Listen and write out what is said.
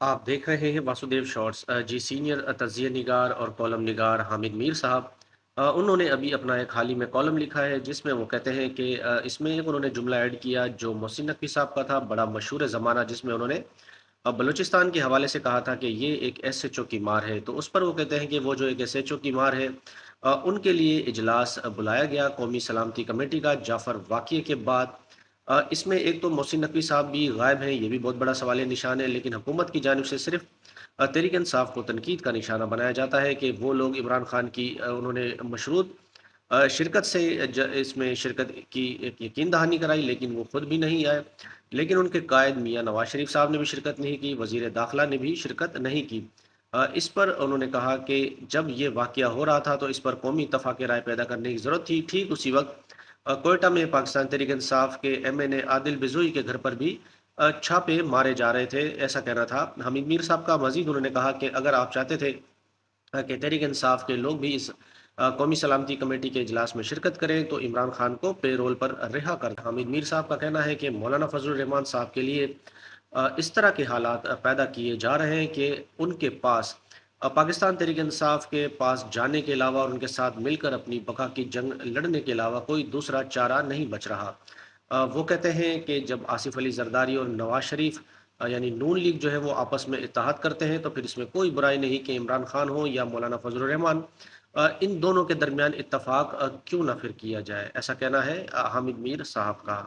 आप देख रहे हैं वासुदेव शॉर्ट्स। जी, सीनियर तज्ज़िया निगार और कॉलम निगार हामिद मीर साहब, उन्होंने अभी अपना एक हाल ही में कॉलम लिखा है जिसमें वो कहते हैं कि इसमें एक उन्होंने जुमला ऐड किया जो मोहसिन नकवी साहब का था, बड़ा मशहूर ज़माना, जिसमें उन्होंने बलूचिस्तान के हवाले से कहा था कि ये एक एसएचओ की मार है। तो उस पर वो कहते हैं कि वो जो एक एसएचओ की मार है, उनके लिए इजलास बुलाया गया कौमी सलामती कमेटी का जाफ़र वाक़ये के बाद। इसमें एक तो मोहसिन नकवी साहब भी गायब हैं, ये भी बहुत बड़ा सवाल निशान है, लेकिन हुकूमत की जानिब से सिर्फ तहरीक इंसाफ को तनकीद का निशाना बनाया जाता है कि वो लोग इमरान खान की उन्होंने मशरूत शिरकत से इसमें शिरकत की एक यकीन दहानी कराई, लेकिन वो खुद भी नहीं आए। लेकिन उनके कायद मियाँ नवाज शरीफ साहब ने भी शिरकत नहीं की, वजीर दाखिला ने भी शिरकत नहीं की। इस पर उन्होंने कहा कि जब ये वाकया हो रहा था तो इस पर कौमी इत्तफाक राय पैदा करने की ज़रूरत थी। ठीक उसी वक्त कोयटा में पाकिस्तान तहरीक इंसाफ के एमएनए आदिल बिजोई के घर पर भी छापे मारे जा रहे थे, ऐसा कहना था हामिद मीर साहब का। मजीद उन्होंने कहा कि अगर आप चाहते थे कि तहरीक इंसाफ के लोग भी इस कौमी सलामती कमेटी के इजलास में शिरकत करें तो इमरान खान को पे रोल पर रिहा कर। हामिद मीर साहब का कहना है कि मौलाना फजल रहमान साहब के लिए इस तरह के हालात पैदा किए जा रहे हैं कि उनके पास पाकिस्तान तहरीक इंसाफ के पास जाने के अलावा और उनके साथ मिलकर अपनी बका की जंग लड़ने के अलावा कोई दूसरा चारा नहीं बच रहा। वो कहते हैं कि जब आसिफ अली जरदारी और नवाज शरीफ यानी नून लीग जो है वो आपस में इत्तेहाद करते हैं तो फिर इसमें कोई बुराई नहीं कि इमरान खान हो या मौलाना फजल रहमान, इन दोनों के दरमियान इत्तफाक क्यों ना फिर किया जाए, ऐसा कहना है हामिद मीर साहब का।